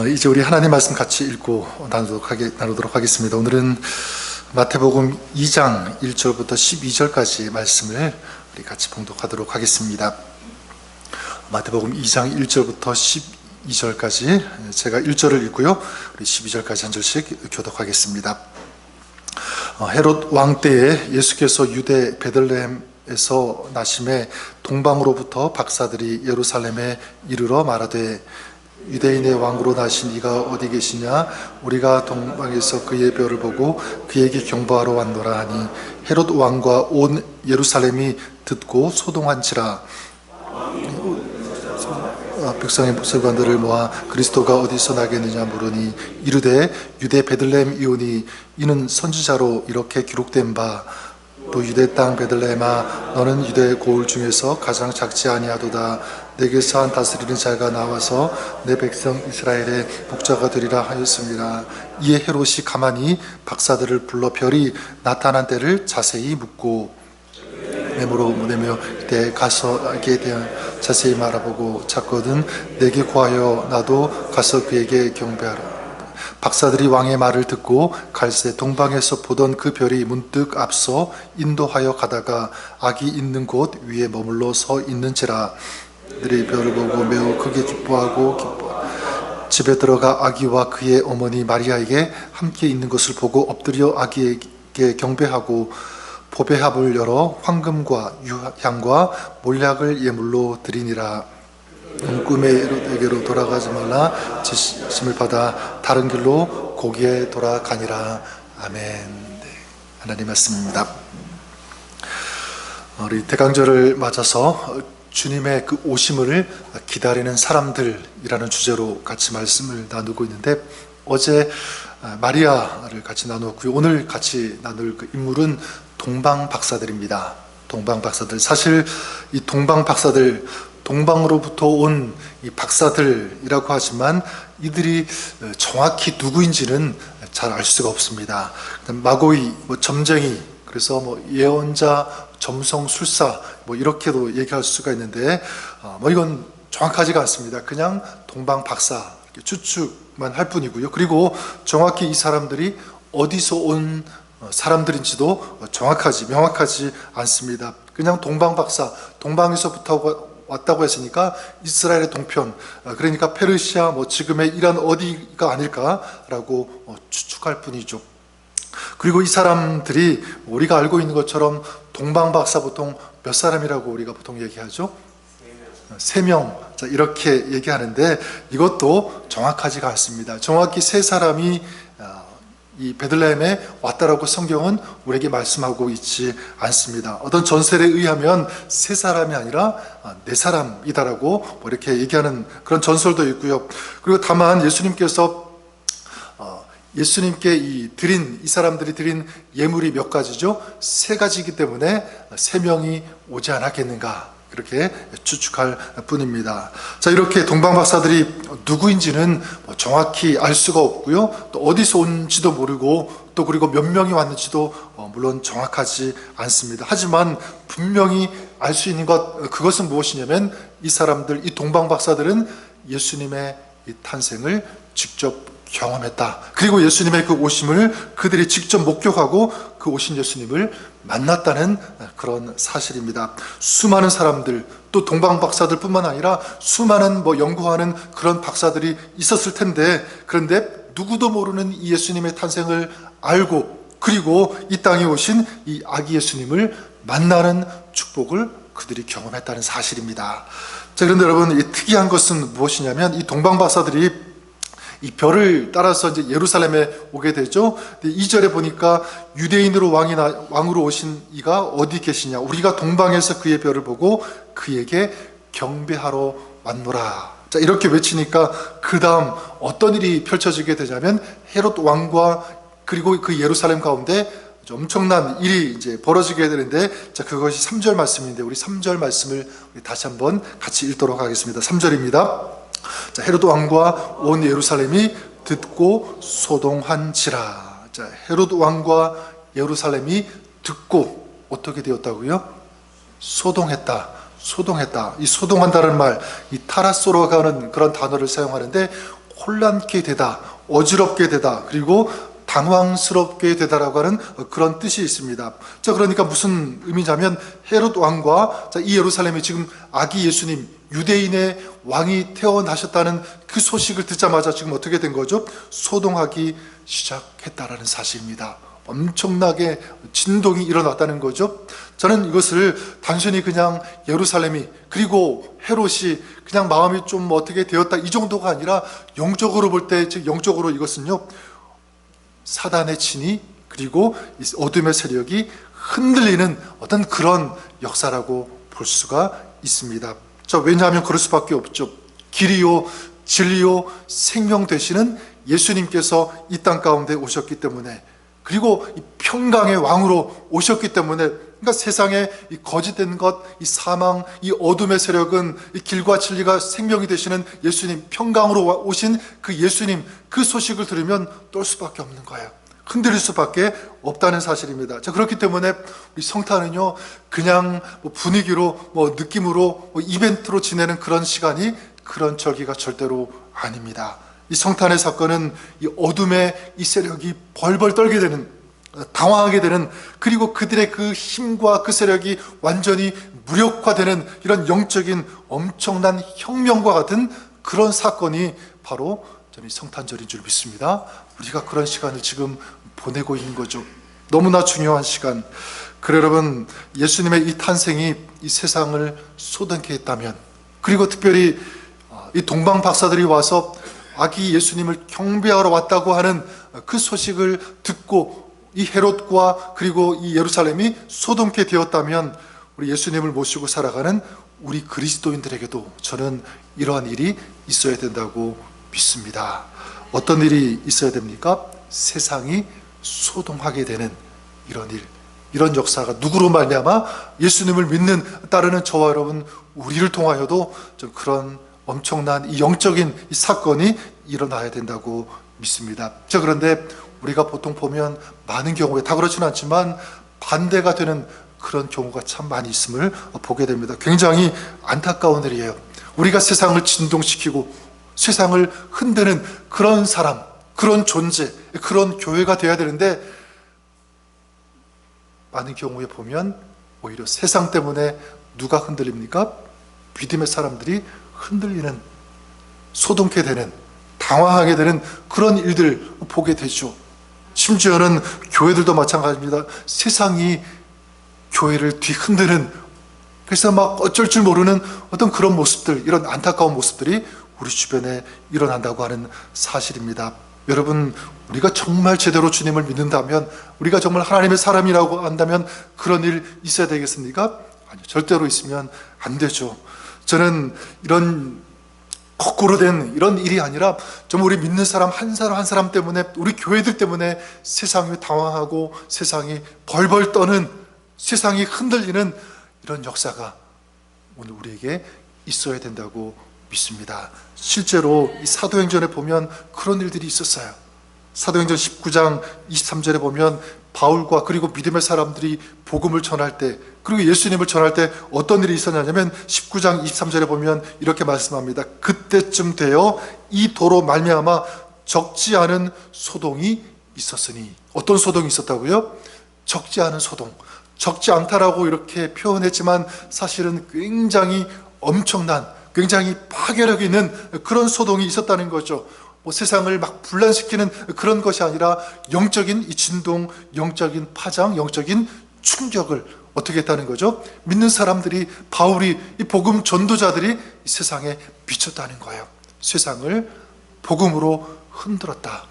이제 우리 하나님 말씀 같이 읽고 나누도록 하겠습니다. 오늘은 마태복음 2장 1절부터 12절까지 말씀을 우리 같이 봉독하도록 하겠습니다. 마태복음 2장 1절부터 12절까지 제가 1절을 읽고요, 우리 12절까지 한 절씩 교독하겠습니다. 헤롯 왕 때에 예수께서 유대 베들레헴에서 나심에 동방으로부터 박사들이 예루살렘에 이르러 말하되 유대인의 왕으로 나신 이가 어디 계시냐? 우리가 동방에서 그의 별을 보고 그에게 경배하러 왔노라 하니 헤롯 왕과 온 예루살렘이 듣고 소동한지라. 백성의 서기관들을 모아 그리스도가 어디서 나겠느냐 물으니 이르되 유대 베들레헴 이오니 이는 선지자로 이렇게 기록된 바 또 유대 땅 베들레헴아 너는 유대 고을 중에서 가장 작지 아니하도다. 내게서 한 다스리는 자가 나와서 내 백성 이스라엘의 목자가 되리라 하였습니다. 이에 헤롯이 가만히 박사들을 불러 별이 나타난 때를 자세히 묻고 메모로 보내며 그때 가서 그에 대한 자세히 말아보고 찾거든 내게 구하여 나도 가서 그에게 경배하라. 박사들이 왕의 말을 듣고 갈새 동방에서 보던 그 별이 문득 앞서 인도하여 가다가 악이 있는 곳 위에 머물러 서 있는지라. 그들이 별을 보고 매우 크게 기뻐하고 집에 들어가 아기와 그의 어머니 마리아에게 함께 있는 것을 보고 엎드려 아기에게 경배하고 보배합을 열어 황금과 유향과 몰약을 예물로 드리니라. 꿈의 헤롯에게로 돌아가지 말라 지심을 받아 다른 길로 고기에 돌아가니라. 아멘. 네, 하나님 말씀입니다. 우리 대강절을 맞아서 주님의 그 오심을 기다리는 사람들이라는 주제로 같이 말씀을 나누고 있는데, 어제 마리아를 같이 나누었고요. 오늘 같이 나눌 그 인물은 동방 박사들입니다. 동방 박사들. 사실 이 동방 박사들, 동방으로부터 온 이 박사들이라고 하지만 이들이 정확히 누구인지는 잘 알 수가 없습니다. 마고이, 점쟁이, 그래서 예언자, 점성술사 이렇게도 얘기할 수가 있는데 이건 정확하지가 않습니다. 그냥 동방 박사 이렇게 추측만 할 뿐이고요. 그리고 정확히 이 사람들이 어디서 온 사람들인지도 명확하지 않습니다. 그냥 동방 박사, 동방에서부터 왔다고 했으니까 이스라엘의 동편, 그러니까 페르시아, 지금의 이란 어디가 아닐까라고 추측할 뿐이죠. 그리고 이 사람들이 우리가 알고 있는 것처럼 동방 박사 보통 몇 사람이라고 우리가 보통 얘기하죠? 3명. 자, 이렇게 얘기하는데 이것도 정확하지가 않습니다. 정확히 3사람이 이 베들레헴에 왔다라고 성경은 우리에게 말씀하고 있지 않습니다. 어떤 전설에 의하면 3사람이 아니라 4사람이다라고 이렇게 얘기하는 그런 전설도 있고요. 그리고 다만 예수님께 이 사람들이 드린 예물이 몇 가지죠? 3가지이기 때문에 3명이 오지 않았겠는가, 그렇게 추측할 뿐입니다. 자, 이렇게 동방 박사들이 누구인지는 정확히 알 수가 없고요. 또 어디서 온지도 모르고, 또 그리고 몇 명이 왔는지도 물론 정확하지 않습니다. 하지만 분명히 알 수 있는 그것은 무엇이냐면 이 사람들, 이 동방 박사들은 예수님의 이 탄생을 직접 경험했다. 그리고 예수님의 그 오심을 그들이 직접 목격하고 그 오신 예수님을 만났다는 그런 사실입니다. 수많은 사람들, 또 동방 박사들 뿐만 아니라 수많은 연구하는 그런 박사들이 있었을 텐데, 그런데 누구도 모르는 이 예수님의 탄생을 알고, 그리고 이 땅에 오신 이 아기 예수님을 만나는 축복을 그들이 경험했다는 사실입니다. 자, 그런데 여러분, 이 특이한 것은 무엇이냐면 이 동방 박사들이 이 별을 따라서 이제 예루살렘에 오게 되죠. 2절에 보니까 유대인으로 왕으로 오신 이가 어디 계시냐? 우리가 동방에서 그의 별을 보고 그에게 경배하러 왔노라. 자, 이렇게 외치니까 그 다음 어떤 일이 펼쳐지게 되냐면 헤롯 왕과 그리고 그 예루살렘 가운데 엄청난 일이 이제 벌어지게 되는데, 자, 그것이 3절 말씀인데 우리 3절 말씀을 다시 한번 같이 읽도록 하겠습니다. 3절입니다. 자, 헤롯 왕과 온 예루살렘이 듣고 소동한지라. 자, 헤롯 왕과 예루살렘이 듣고 어떻게 되었다고요? 소동했다. 이 소동한다는 말, 이 타라소로가 하는 그런 단어를 사용하는데 혼란케 되다, 어지럽게 되다, 그리고 당황스럽게 되다라고 하는 그런 뜻이 있습니다. 자, 그러니까 무슨 의미냐면 헤롯 왕과 이 예루살렘이 지금 아기 예수님, 유대인의 왕이 태어나셨다는 그 소식을 듣자마자 지금 어떻게 된 거죠? 소동하기 시작했다라는 사실입니다. 엄청나게 진동이 일어났다는 거죠. 저는 이것을 단순히 그냥 예루살렘이, 그리고 헤롯이 그냥 마음이 좀 어떻게 되었다, 이 정도가 아니라 영적으로 볼 때, 즉 영적으로 이것은요, 사단의 진이, 그리고 어둠의 세력이 흔들리는 어떤 그런 역사라고 볼 수가 있습니다. 자, 왜냐하면 그럴 수밖에 없죠. 길이요 진리요 생명 되시는 예수님께서 이 땅 가운데 오셨기 때문에, 그리고 이 평강의 왕으로 오셨기 때문에, 그러니까 세상에 이 거짓된 것, 이 사망, 이 어둠의 세력은 이 길과 진리가 생명이 되시는 예수님, 평강으로 오신 그 예수님, 그 소식을 들으면 떨 수밖에 없는 거예요. 흔들릴 수밖에 없다는 사실입니다. 자, 그렇기 때문에 우리 성탄은요, 그냥 분위기로, 느낌으로, 이벤트로 지내는 그런 시간이, 그런 절기가 절대로 아닙니다. 이 성탄의 사건은 이 어둠의 이 세력이 벌벌 떨게 되는, 당황하게 되는, 그리고 그들의 그 힘과 그 세력이 완전히 무력화되는 이런 영적인 엄청난 혁명과 같은 그런 사건이 바로 저는 성탄절인 줄 믿습니다. 우리가 그런 시간을 지금 보내고 있는 거죠. 너무나 중요한 시간. 그래 여러분, 예수님의 이 탄생이 이 세상을 소동케 했다면, 그리고 특별히 이 동방 박사들이 와서 아기 예수님을 경배하러 왔다고 하는 그 소식을 듣고 이 헤롯과 그리고 이 예루살렘이 소동케 되었다면, 우리 예수님을 모시고 살아가는 우리 그리스도인들에게도 저는 이러한 일이 있어야 된다고 믿습니다. 어떤 일이 있어야 됩니까? 세상이 소동하게 되는 이런 일, 이런 역사가 누구로 말미암아 예수님을 믿는 따르는 저와 여러분, 우리를 통하여도 좀 그런 엄청난 이 영적인 이 사건이 일어나야 된다고 믿습니다. 자, 그런데 우리가 보통 보면 많은 경우에, 다 그렇지는 않지만 반대가 되는 그런 경우가 참 많이 있음을 보게 됩니다. 굉장히 안타까운 일이에요. 우리가 세상을 진동시키고 세상을 흔드는 그런 사람, 그런 존재, 그런 교회가 되어야 되는데, 많은 경우에 보면 오히려 세상 때문에 누가 흔들립니까? 믿음의 사람들이 흔들리는, 소동케 되는, 당황하게 되는 그런 일들 보게 되죠. 심지어는 교회들도 마찬가지입니다. 세상이 교회를 뒤흔드는, 그래서 막 어쩔 줄 모르는 어떤 그런 모습들, 이런 안타까운 모습들이 우리 주변에 일어난다고 하는 사실입니다. 여러분, 우리가 정말 제대로 주님을 믿는다면, 우리가 정말 하나님의 사람이라고 한다면 그런 일 있어야 되겠습니까? 아니요, 절대로 있으면 안 되죠. 저는 이런 거꾸로 된 이런 일이 아니라, 정말 우리 믿는 사람 한 사람 한 사람 때문에, 우리 교회들 때문에 세상이 당황하고 세상이 벌벌 떠는, 세상이 흔들리는 이런 역사가 오늘 우리에게 있어야 된다고 믿습니다. 실제로 이 사도행전에 보면 그런 일들이 있었어요. 사도행전 19장 23절에 보면 바울과 그리고 믿음의 사람들이 복음을 전할 때, 그리고 예수님을 전할 때 어떤 일이 있었냐면 19장 23절에 보면 이렇게 말씀합니다. 그때쯤 되어 이 도로 말미암아 적지 않은 소동이 있었으니. 어떤 소동이 있었다고요? 적지 않은 소동. 적지 않다라고 이렇게 표현했지만 사실은 굉장히 엄청난, 굉장히 파괴력 있는 그런 소동이 있었다는 거죠. 세상을 막 분란시키는 그런 것이 아니라 영적인 이 진동, 영적인 파장, 영적인 충격을 어떻게 했다는 거죠? 믿는 사람들이, 바울이, 이 복음 전도자들이 이 세상에 비쳤다는 거예요. 세상을 복음으로 흔들었다.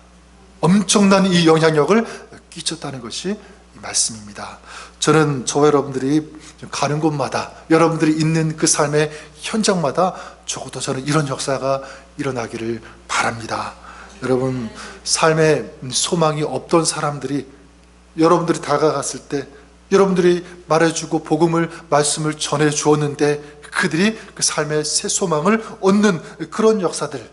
엄청난 이 영향력을 끼쳤다는 것이 이 말씀입니다. 저는 저와 여러분들이 가는 곳마다, 여러분들이 있는 그 삶의 현장마다 적어도 저는 이런 역사가 일어나기를 바랍니다. 여러분, 삶에 소망이 없던 사람들이, 여러분들이 다가갔을 때, 여러분들이 말해주고 복음을, 말씀을 전해 주었는데 그들이 그 삶의 새 소망을 얻는 그런 역사들,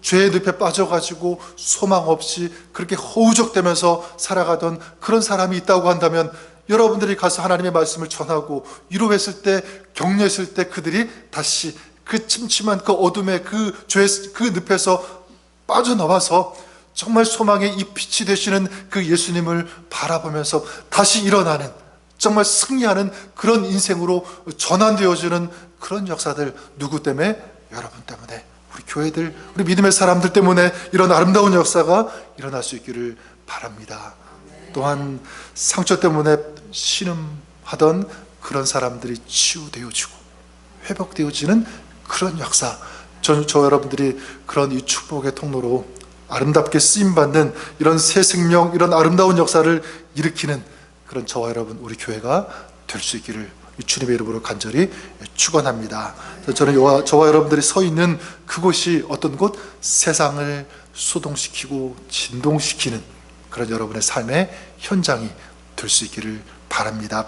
죄의 늪에 빠져가지고 소망 없이 그렇게 허우적대면서 살아가던 그런 사람이 있다고 한다면, 여러분들이 가서 하나님의 말씀을 전하고 위로했을 때, 격려했을 때 그들이 다시 그 침침한 그 어둠의 그 죄의 그 늪에서 빠져나와서 정말 소망의 이 빛이 되시는 그 예수님을 바라보면서 다시 일어나는, 정말 승리하는 그런 인생으로 전환되어지는 그런 역사들, 누구 때문에? 여러분 때문에, 우리 교회들, 우리 믿음의 사람들 때문에 이런 아름다운 역사가 일어날 수 있기를 바랍니다. 또한 상처 때문에 신음하던 그런 사람들이 치유되어지고 회복되어지는 그런 역사, 저 여러분들이 그런 이 축복의 통로로 아름답게 쓰임받는 이런 새 생명, 이런 아름다운 역사를 일으키는 그런 저와 여러분, 우리 교회가 될 수 있기를 주님의 이름으로 간절히 축원합니다. 저는 저와 여러분들이 서 있는 그곳이 어떤 곳? 세상을 소동시키고 진동시키는 그런 여러분의 삶의 현장이 될 수 있기를 바랍니다.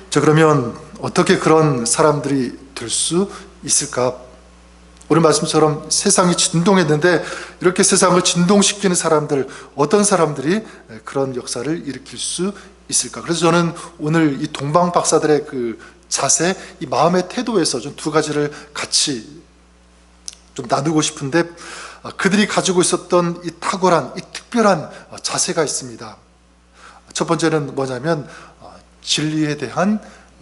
자, 그러면 어떻게 그런 사람들이 될 수 있을까? 오늘 말씀처럼 세상이 진동했는데 이렇게 세상을 진동시키는 사람들, 어떤 사람들이 그런 역사를 일으킬 수 있을까? 그래서 저는 오늘 이 동방 박사들의 그 자세, 이 마음의 태도에서 좀 두 가지를 같이 좀 나누고 싶은데, 그들이 가지고 있었던 이 탁월한, 이 특별한 자세가 있습니다. 첫 번째는 뭐냐면 진리에 대한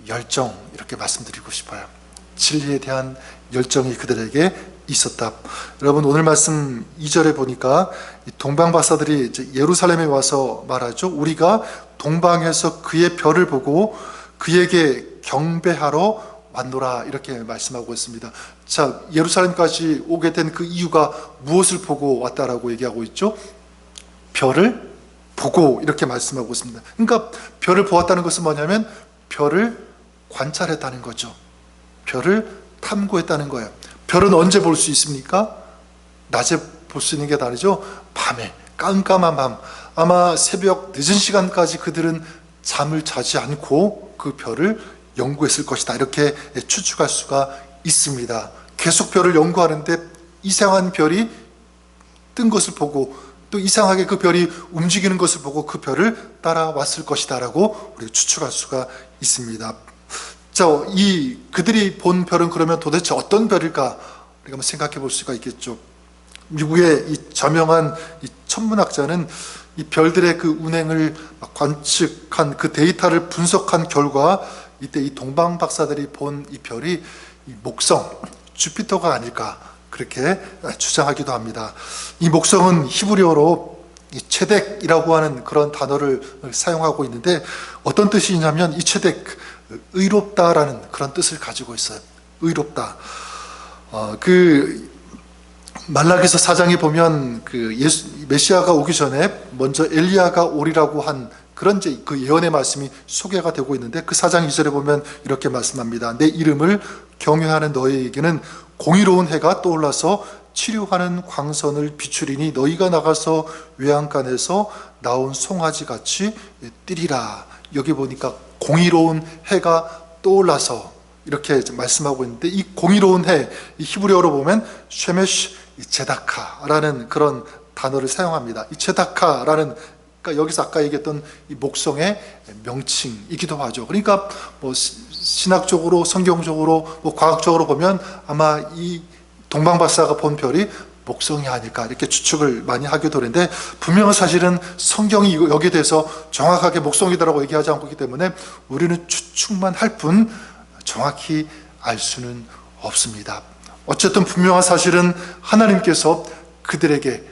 열정, 이렇게 말씀드리고 싶어요. 진리에 대한 열정이 그들에게 있었다. 여러분, 오늘 말씀 2절에 보니까 동방 박사들이 예루살렘에 와서 말하죠. 우리가 동방에서 그의 별을 보고 그에게 경배하러 왔노라, 이렇게 말씀하고 있습니다. 자, 예루살렘까지 오게 된 그 이유가 무엇을 보고 왔다라고 얘기하고 있죠? 별을 보고, 이렇게 말씀하고 있습니다. 그러니까 별을 보았다는 것은 뭐냐면 별을 관찰했다는 거죠. 별을 탐구했다는 거예요. 별은 언제 볼 수 있습니까? 낮에 볼 수 있는 게 다르죠. 밤에, 깜깜한 밤, 아마 새벽 늦은 시간까지 그들은 잠을 자지 않고 그 별을 연구했을 것이다, 이렇게 추측할 수가 있습니다. 계속 별을 연구하는데 이상한 별이 뜬 것을 보고, 또 이상하게 그 별이 움직이는 것을 보고 그 별을 따라왔을 것이다 라고 우리가 추측할 수가 있습니다. 자, 그들이 본 별은 그러면 도대체 어떤 별일까? 우리가 한번 생각해 볼 수가 있겠죠. 미국의 이 저명한 이 천문학자는 이 별들의 그 운행을 관측한 그 데이터를 분석한 결과, 이때 이 동방 박사들이 본 이 별이 이 목성, 주피터가 아닐까, 그렇게 주장하기도 합니다. 이 목성은 히브리어로 이 체덱이라고 하는 그런 단어를 사용하고 있는데, 어떤 뜻이냐면 이 체덱, 의롭다라는 그런 뜻을 가지고 있어요. 의롭다. 그 말라기서 4장에 보면 그 메시아가 오기 전에 먼저 엘리야가 오리라고 한 그런 그 예언의 말씀이 소개가 되고 있는데, 그 4장 2절에 보면 이렇게 말씀합니다. 내 이름을 경외하는 너희에게는 공의로운 해가 떠올라서 치료하는 광선을 비추리니 너희가 나가서 외양간에서 나온 송아지 같이 뛰리라. 여기 보니까 공의로운 해가 떠올라서 이렇게 말씀하고 있는데, 이 공의로운 해, 이 히브리어로 보면 쉐메시 제다카라는 그런 단어를 사용합니다. 이 제다카라는, 그러니까 여기서 아까 얘기했던 이 목성의 명칭이기도 하죠. 그러니까 뭐 신학적으로, 성경적으로, 뭐 과학적으로 보면 아마 이 동방 박사가 본 별이 목성이 아닐까, 이렇게 추측을 많이 하기도 하는데, 분명한 사실은 성경이 여기에 대해서 정확하게 목성이다라고 얘기하지 않고 있기 때문에 우리는 추측만 할 뿐 정확히 알 수는 없습니다. 어쨌든 분명한 사실은 하나님께서 그들에게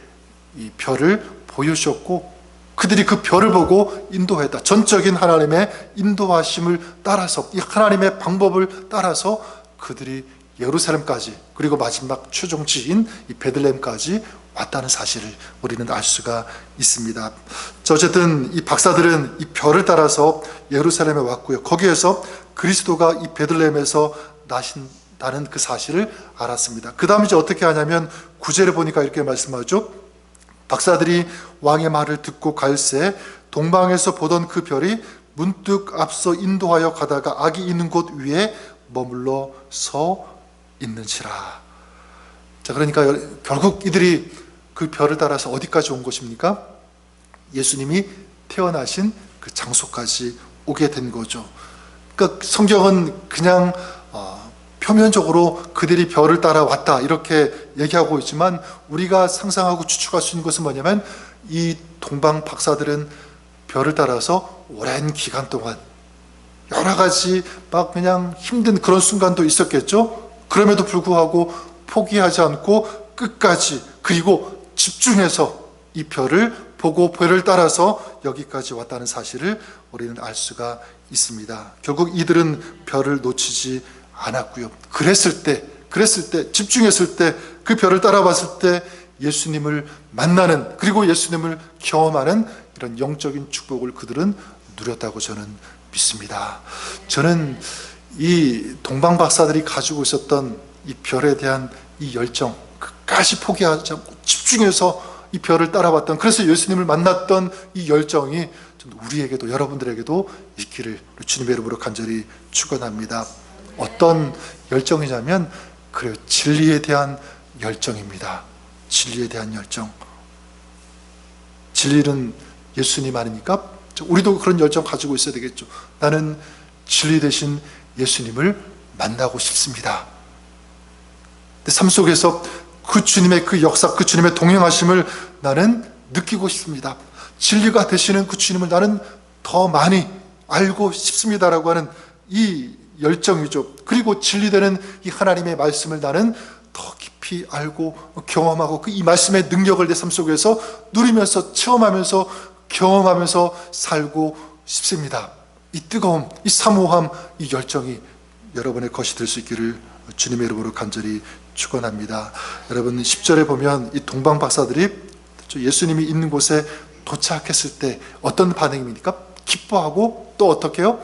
이 별을 보여주셨고, 그들이 그 별을 보고 인도했다. 전적인 하나님의 인도하심을 따라서, 이 하나님의 방법을 따라서 그들이 예루살렘까지, 그리고 마지막 최종지인 이 베들레헴까지 왔다는 사실을 우리는 알 수가 있습니다. 자, 어쨌든 이 박사들은 이 별을 따라서 예루살렘에 왔고요. 거기에서 그리스도가 이 베들레헴에서 나신다는 그 사실을 알았습니다. 그 다음 이제 어떻게 하냐면 9절에 보니까 이렇게 말씀하죠. 박사들이 왕의 말을 듣고 갈새 동방에서 보던 그 별이 문득 앞서 인도하여 가다가 악이 있는 곳 위에 머물러 서 있는지라. 자, 그러니까 결국 이들이 그 별을 따라서 어디까지 온 것입니까? 예수님이 태어나신 그 장소까지 오게 된 거죠. 그러니까 성경은 그냥 표면적으로 그들이 별을 따라왔다 이렇게 얘기하고 있지만 우리가 상상하고 추측할 수 있는 것은 뭐냐면 이 동방 박사들은 별을 따라서 오랜 기간 동안 여러 가지 막 그냥 힘든 그런 순간도 있었겠죠. 그럼에도 불구하고 포기하지 않고 끝까지 그리고 집중해서 이 별을 보고 별을 따라서 여기까지 왔다는 사실을 우리는 알 수가 있습니다. 결국 이들은 별을 놓치지 않았고요. 그랬을 때 집중했을 때 그 별을 따라봤을 때 예수님을 만나는 그리고 예수님을 경험하는 이런 영적인 축복을 그들은 누렸다고 저는 믿습니다. 저는 이 동방 박사들이 가지고 있었던 이 별에 대한 이 열정, 끝까지 포기하지 않고 집중해서 이 별을 따라봤던, 그래서 예수님을 만났던 이 열정이 우리에게도, 여러분들에게도 있기를 주님의 이름으로 간절히 축원합니다. 어떤 열정이냐면 그래요, 진리에 대한 열정입니다. 진리에 대한 열정. 진리는 예수님 아니니까 우리도 그런 열정 가지고 있어야 되겠죠. 나는 진리 대신 예수님을 만나고 싶습니다. 삶 속에서 그 주님의 그 역사, 그 주님의 동행하심을 나는 느끼고 싶습니다. 진리가 되시는 그 주님을 나는 더 많이 알고 싶습니다라고 하는 이 열정이죠. 그리고 진리되는 이 하나님의 말씀을 나는 더 깊이 알고 경험하고 그 이 말씀의 능력을 내 삶 속에서 누리면서 체험하면서 경험하면서 살고 싶습니다. 이 뜨거움, 이 사모함, 이 열정이 여러분의 것이 될 수 있기를 주님의 이름으로 간절히 축원합니다. 여러분 10절에 보면 이 동방 박사들이 예수님이 있는 곳에 도착했을 때 어떤 반응입니까? 기뻐하고 또 어떻게 해요?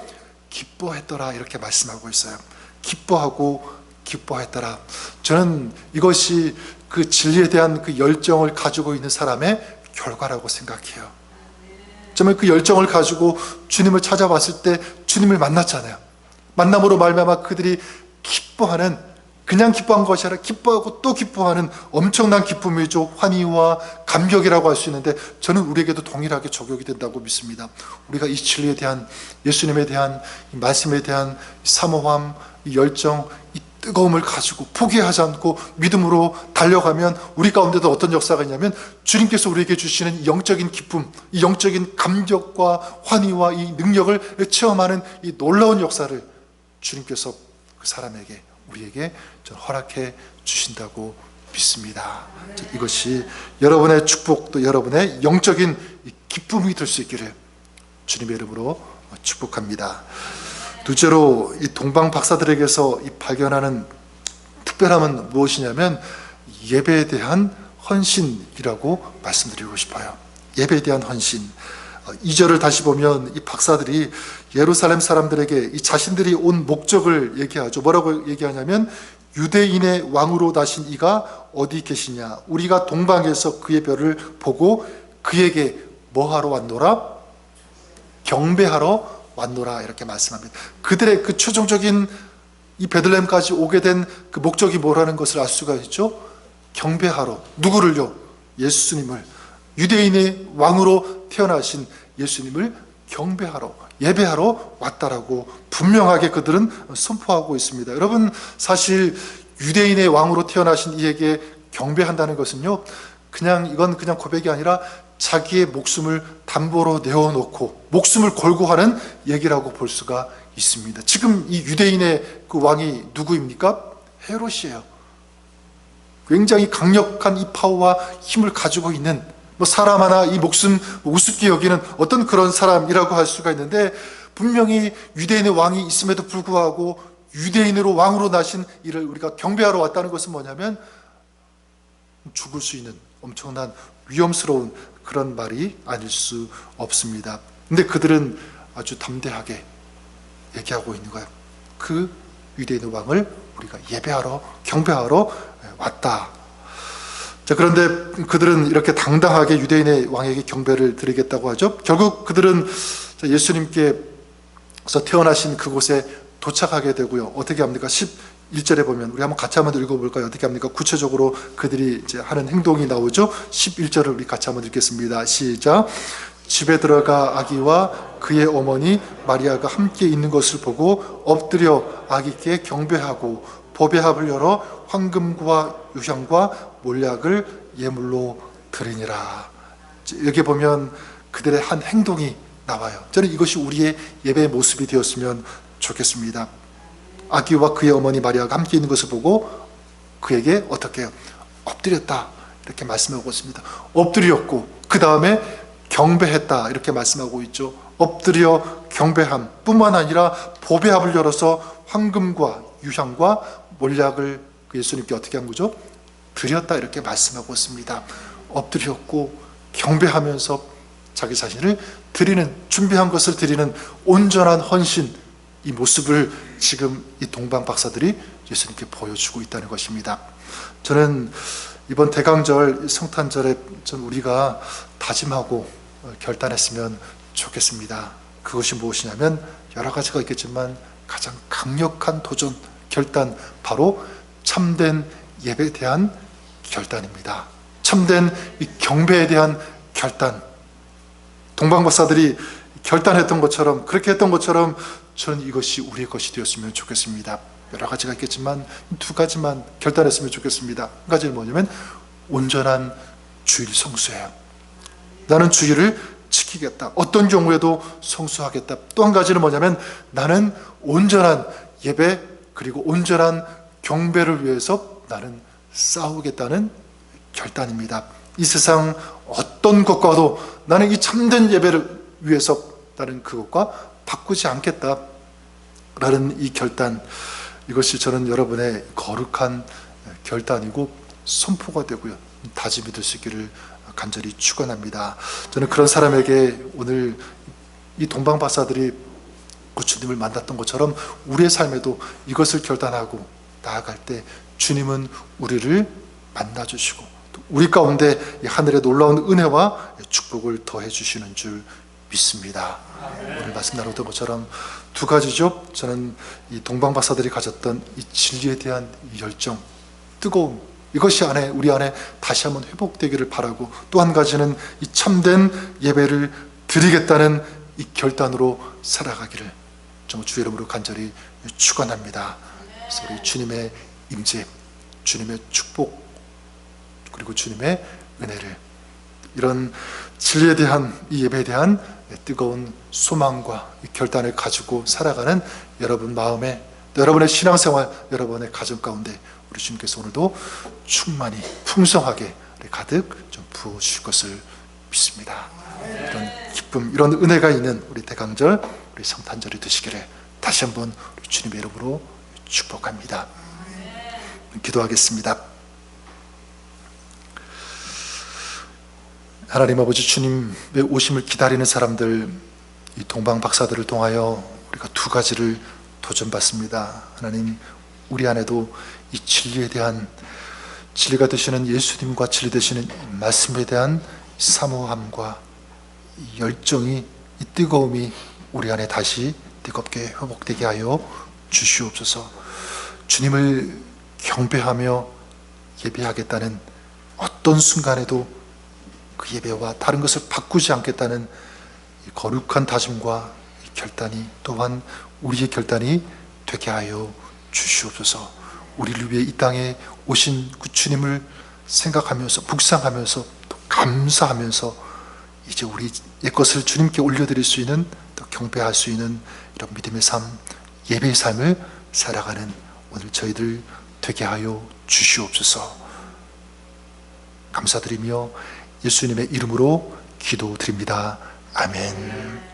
기뻐했더라 이렇게 말씀하고 있어요. 기뻐하고 기뻐했더라. 저는 이것이 그 진리에 대한 그 열정을 가지고 있는 사람의 결과라고 생각해요. 정말 그 열정을 가지고 주님을 찾아왔을 때 주님을 만났잖아요. 만남으로 말미암아 그들이 기뻐하는, 그냥 기뻐한 것이 아니라 기뻐하고 또 기뻐하는 엄청난 기쁨이죠. 환희와 감격이라고 할 수 있는데 저는 우리에게도 동일하게 적용이 된다고 믿습니다. 우리가 이 진리에 대한, 예수님에 대한, 이 말씀에 대한 사모함, 이 열정, 이 뜨거움을 가지고 포기하지 않고 믿음으로 달려가면 우리 가운데도 어떤 역사가 있냐면 주님께서 우리에게 주시는 영적인 기쁨, 이 영적인 감격과 환희와 이 능력을 체험하는 이 놀라운 역사를 주님께서 그 사람에게, 우리에게 허락해 주신다고 믿습니다. 이것이 여러분의 축복, 또 여러분의 영적인 기쁨이 될 수 있기를 주님의 이름으로 축복합니다. 둘째로 이 동방 박사들에게서 이 발견하는 특별함은 무엇이냐면 예배에 대한 헌신이라고 말씀드리고 싶어요. 예배에 대한 헌신. 2절을 다시 보면 이 박사들이 예루살렘 사람들에게 이 자신들이 온 목적을 얘기하죠. 뭐라고 얘기하냐면 유대인의 왕으로 나신 이가 어디 계시냐? 우리가 동방에서 그의 별을 보고 그에게 뭐하러 왔노라? 경배하러 왔노라 이렇게 말씀합니다. 그들의 그 최종적인 이 베들레헴까지 오게 된 그 목적이 뭐라는 것을 알 수가 있죠. 경배하러. 누구를요? 예수님을, 유대인의 왕으로 태어나신 예수님을 경배하러, 예배하러 왔다라고 분명하게 그들은 선포하고 있습니다. 여러분, 사실 유대인의 왕으로 태어나신 이에게 경배한다는 것은요, 이건 그냥 고백이 아니라 자기의 목숨을 담보로 내어놓고 목숨을 걸고 하는 얘기라고 볼 수가 있습니다. 지금 이 유대인의 그 왕이 누구입니까? 헤롯이에요. 굉장히 강력한 이 파워와 힘을 가지고 있는, 사람 하나 이 목숨 우습게 여기는 어떤 그런 사람이라고 할 수가 있는데, 분명히 유대인의 왕이 있음에도 불구하고 유대인으로 왕으로 나신 이를 우리가 경배하러 왔다는 것은 뭐냐면 죽을 수 있는 엄청난 위험스러운 그런 말이 아닐 수 없습니다. 근데 그들은 아주 담대하게 얘기하고 있는 거예요. 그 유대인의 왕을 우리가 예배하러, 경배하러 왔다. 자, 그런데 그들은 이렇게 당당하게 유대인의 왕에게 경배를 드리겠다고 하죠. 결국 그들은 예수님께서 태어나신 그곳에 도착하게 되고요. 어떻게 합니까? 11절에 보면, 우리 한번 같이 한번 읽어볼까요? 어떻게 합니까? 구체적으로 그들이 이제 하는 행동이 나오죠. 11절을 우리 같이 한번 읽겠습니다. 시작. 집에 들어가 아기와 그의 어머니 마리아가 함께 있는 것을 보고 엎드려 아기께 경배하고 보배합을 열어 황금과 유향과 몰약을 예물로 드리니라. 여기 보면 그들의 한 행동이 나와요. 저는 이것이 우리의 예배의 모습이 되었으면 좋겠습니다. 아기와 그의 어머니 마리아가 함께 있는 것을 보고 그에게 어떻게 해요? 엎드렸다 이렇게 말씀하고 있습니다. 엎드렸고 그 다음에 경배했다 이렇게 말씀하고 있죠. 엎드려 경배함 뿐만 아니라 보배합을 열어서 황금과 유향과 몰약을 예수님께 어떻게 한 거죠? 드렸다 이렇게 말씀하고 있습니다. 엎드렸고 경배하면서 자기 자신을 드리는, 준비한 것을 드리는 온전한 헌신, 이 모습을 지금 이 동방 박사들이 예수님께 보여주고 있다는 것입니다. 저는 이번 대강절 성탄절에 우리가 다짐하고 결단했으면 좋겠습니다. 그것이 무엇이냐면 여러 가지가 있겠지만 가장 강력한 도전, 결단, 바로 참된 예배에 대한 결단입니다. 참된 이 경배에 대한 결단. 동방 박사들이 결단했던 것처럼, 그렇게 했던 것처럼 저는 이것이 우리의 것이 되었으면 좋겠습니다. 여러 가지가 있겠지만 두 가지만 결단했으면 좋겠습니다. 한 가지는 뭐냐면 온전한 주일 성수예요. 나는 주일을 지키겠다. 어떤 경우에도 성수하겠다. 또 한 가지는 뭐냐면 나는 온전한 예배 그리고 온전한 경배를 위해서 나는 싸우겠다는 결단입니다. 이 세상 어떤 것과도 나는 이 참된 예배를 위해서 나는 그것과 바꾸지 않겠다라는 이 결단, 이것이 저는 여러분의 거룩한 결단이고 선포가 되고요, 다짐이 될 수 있기를 간절히 축원합니다. 저는 그런 사람에게 오늘 이 동방 박사들이 주님을 만났던 것처럼 우리의 삶에도 이것을 결단하고 나아갈 때 주님은 우리를 만나주시고 우리 가운데 이 하늘의 놀라운 은혜와 축복을 더해 주시는 줄 믿습니다. 오늘 말씀 나누던 것처럼 두 가지죠. 저는 이 동방 박사들이 가졌던 이 진리에 대한 열정, 뜨거움, 이것이 우리 안에 다시 한번 회복되기를 바라고, 또 한 가지는 이 참된 예배를 드리겠다는 이 결단으로 살아가기를 정말 주의 이름으로 간절히 축원합니다. 그래서 우리 주님의 임재, 주님의 축복, 그리고 주님의 은혜를, 이런 진리에 대한, 이 예배에 대한 뜨거운 소망과 결단을 가지고 살아가는 여러분 마음에, 여러분의 신앙생활, 여러분의 가정 가운데 우리 주님께서 오늘도 충만히 풍성하게 가득 좀 부어주실 것을 믿습니다. 이런 기쁨, 이런 은혜가 있는 우리 대강절, 우리 성탄절이 되시기를 다시 한번 우리 주님의 이름으로 축복합니다. 기도하겠습니다. 하나님 아버지, 주님의 오심을 기다리는 사람들, 이 동방 박사들을 통하여 우리가 두 가지를 도전받습니다. 하나님, 우리 안에도 이 진리에 대한, 진리가 되시는 예수님과 진리 되시는 말씀에 대한 사모함과 이 열정이, 이 뜨거움이 우리 안에 다시 뜨겁게 회복되게 하여 주시옵소서. 주님을 경배하며 예배하겠다는 어떤 순간에도 그 예배와 다른 것을 바꾸지 않겠다는 이 거룩한 다짐과 이 결단이, 또한 우리의 결단이 되게 하여 주시옵소서. 우리를 위해 이 땅에 오신 그 주님을 생각하면서, 묵상하면서, 또 감사하면서 이제 우리의 것을 주님께 올려드릴 수 있는, 또 경배할 수 있는 이런 믿음의 삶, 예배의 삶을 살아가는 오늘 저희들 되게 하여 주시옵소서. 감사드리며 예수님의 이름으로 기도드립니다. 아멘.